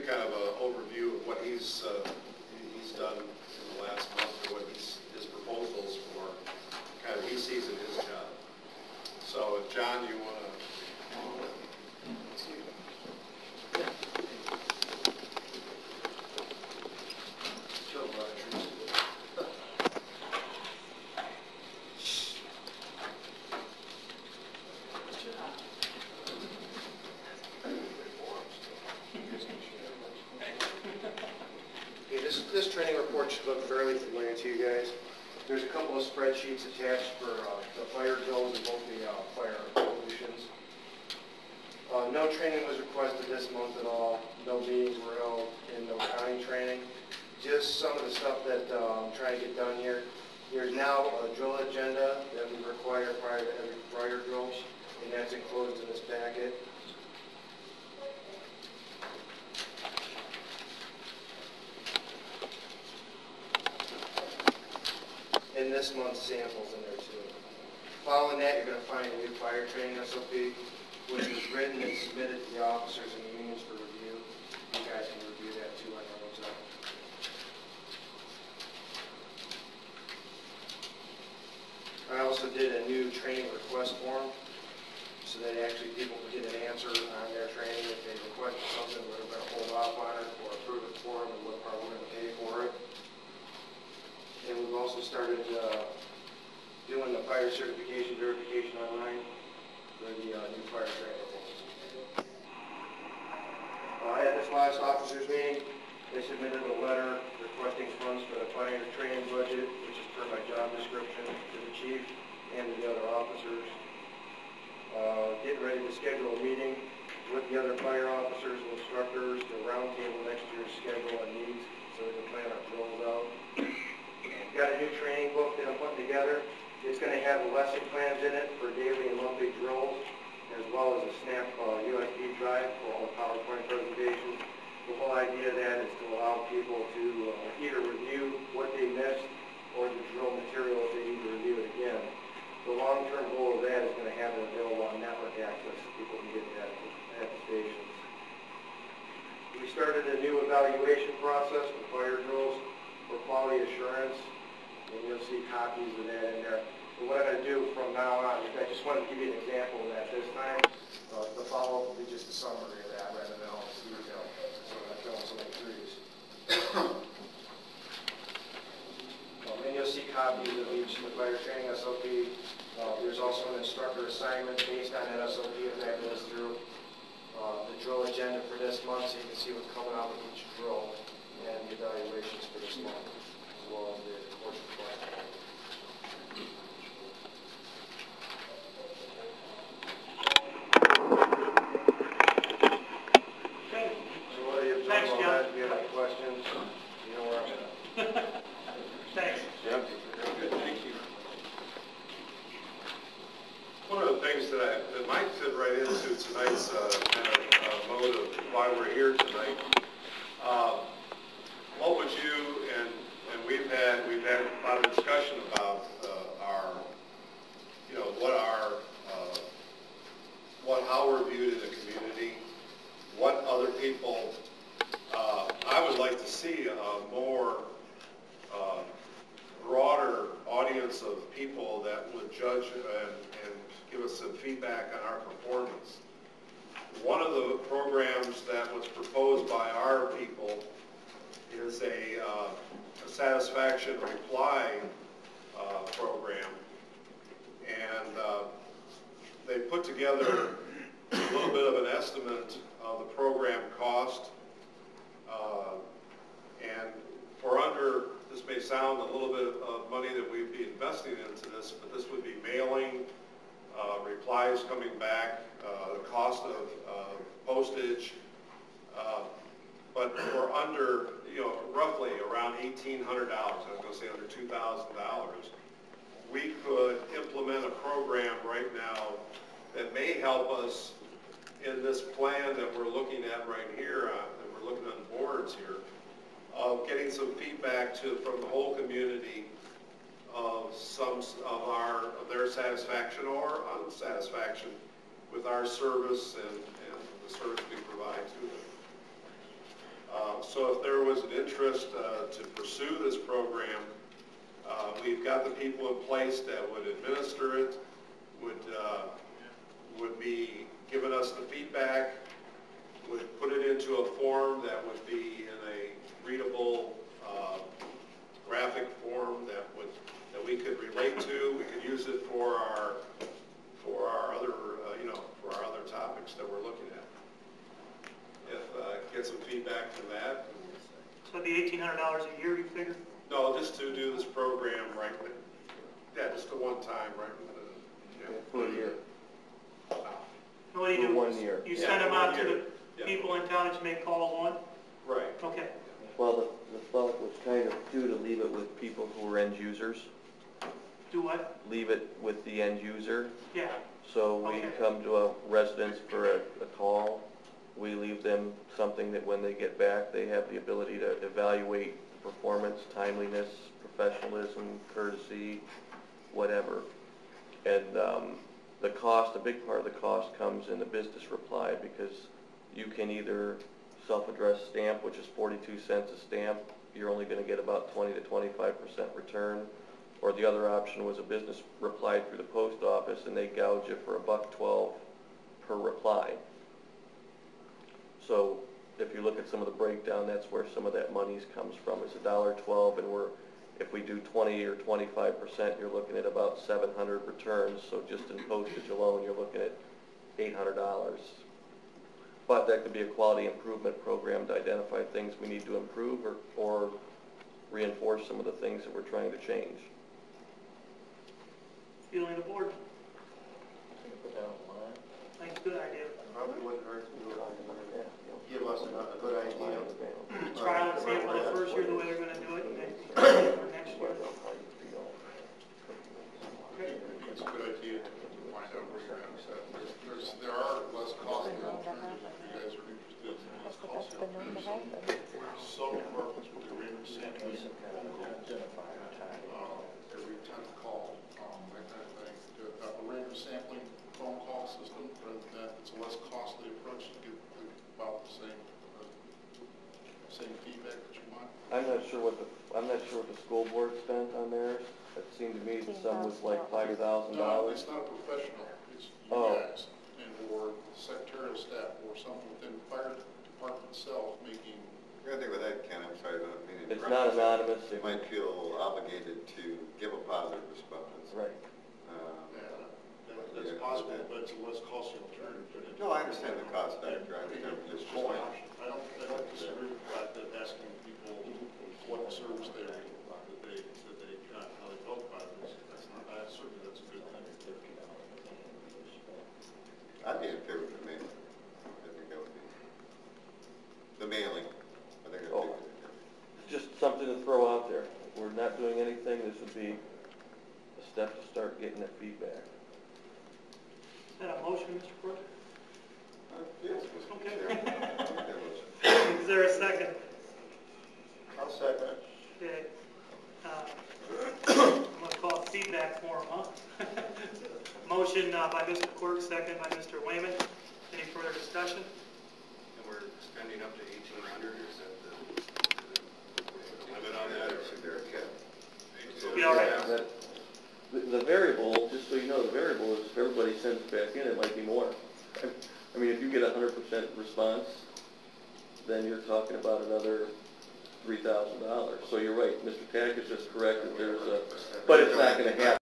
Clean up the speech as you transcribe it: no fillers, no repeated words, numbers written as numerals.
you kind of an overview of what he's done in the last month, or what his proposals for kind of he sees in his job. So, John, you want to? This training report should look fairly familiar to you guys. There's a couple of spreadsheets attached for the fire drills and both the fire solutions. No training was requested this month at all. No meetings were held, and no county training. Just some of the stuff that I'm trying to get done here. There's now a drill agenda that we require prior to every fire drill, and that's enclosed in this packet. And this month's samples in there too. Following that, you're going to find a new fire training SOP, which was written and submitted to the officers and the unions for review. You guys can review that too on your own time. I also did a new training request form, so that actually people can get an answer on their training if they requested something, we're going to hold off on it or approve it for them, and what part we're going to pay for it. And we've also started doing the fire certification verification online for the new fire training. At this last officers meeting, they submitted a letter requesting funds for the fire training budget, which is per my job description, to the chief and to the other officers. Getting ready to schedule a meeting with the other fire officers and instructors to roundtable next year's schedule and needs so we can plan our drills out. Got a new training book that I'm putting together. It's going to have lesson plans in it for daily and monthly drills, as well as a snap USB drive for all the PowerPoint presentations. The whole idea of that is to allow people to either review what they missed or the drill material if they need to review it again. The long-term goal of that is going to have it available on network access so people can get that at the stations. We started a new evaluation process for fire drills for quality assurance. And you'll see copies of that in there. So what I'm going to do from now on, I just wanted to give you an example of that this time. The follow-up will be just a summary of that rather than all this detail. So I'm not showing so many trees. And you'll see copies of each of the fire training SOP. There's also an instructor assignment based on that SOP if that goes through. The drill agenda for this month, so you can see what's coming out of each drill and the evaluations for this month, as well as the course plan. So what are you observing on that? Do you have any questions? You know where I'm at. Thanks. Yep. Good, thank you. One of the things that might fit right into tonight's kind of mode of why we're here tonight. What would you and we've had a lot of discussion about how we're viewed in the community, what other people. I would like to see a more broader audience of people that would judge and give us some feedback on our performance. One of the programs that was proposed by our people is a satisfaction reply program, and they put together a little bit of an estimate of the program cost, and for under, this may sound a little bit of money that we'd be investing into this, but this would be mailing, replies coming back, the cost of postage, but for under, roughly around $1,800, I was going to say under $2,000, we could implement a program right now that may help us in this plan that we're looking at right here, that we're looking on boards here, of getting some feedback from the whole community of of their satisfaction or unsatisfaction with our service and the service we provide to them. So if there was an interest to pursue this program, we've got the people in place that would administer it, would be giving us the feedback, would put it into a form that would be in a readable graphic form that we could relate to. We could use it for our other for our other topics that we're looking at. Get some feedback from that. So it'd be $1,800 a year, you figure? No, just to do this program, right? Yeah, just a one time, right? For a year. What do you do? 1 year. You send them out to the people in town that you make calls on? Right. Okay. Well, the thought was kind of too to leave it with people who are end users. Do what? Leave it with the end user. Yeah. So we Okay. come to a residence for a call. We leave them something that when they get back, they have the ability to evaluate performance, timeliness, professionalism, courtesy, whatever. And the cost, a big part of the cost comes in the business reply, because you can either self-addressed stamp, which is 42 cents a stamp. You're only going to get about 20 to 25% return. Or the other option was a business reply through the post office, and they gouge you for $1.12 per reply. So if you look at some of the breakdown, that's where some of that money comes from. It's $1.12, and if we do 20 or 25%, you're looking at about 700 returns. So just in postage alone, you're looking at $800. But that could be a quality improvement program to identify things we need to improve, or reinforce some of the things that we're trying to change. Feeling the board? I think it's a good idea. Probably wouldn't hurt to do it. Give us a good idea. Trial and sample the first year the way they're going to do it, and then for next year. Okay. It's a good idea to find out where you're at. There are less costly alternatives if you guys are interested in less costly alternatives. Some departments will do random sampling every 10th call, that kind of thing. A random sampling phone call system, rather than that, it's a less costly approach to get about the same feedback that you want. I'm not sure what the school board spent on theirs. It seemed to me that some was like $5,000. No, it's not a professional. It's you guys or secretarial staff or something within the fire department itself making. I think with that, Ken, I'm sorry, but I mean, It's not anonymous. they might feel obligated to give a positive response. Right. That's possible, but it's a less costly alternative. No, I understand the cost factor. I think it's just an option. I don't disagree with that asking people what service they got, how they felt about it. Certainly that's a good thing. I'd be in favor of the mailing. I think that would be the mailing. I think that would be Just something to throw out there. We're not doing anything. This would be a step to start getting that feedback. Is that a motion, Mr. Crook? yes, Mr. Okay. Chairman. Is there a second? I'll second it. Okay. I'm going to call it feedback form, huh? Motion by Mr. Quirk, second by Mr. Wayman. Any further discussion? And we're spending up to 1,800. Is that the limit on that? Is there a cap? Be all right. The variable, just so you know, the variable is if everybody sends it back in, it might be more. I mean, if you get 100% response, then you're talking about another $3,000. So you're right, Mr. Tack is just correct that there's but it's not going to happen.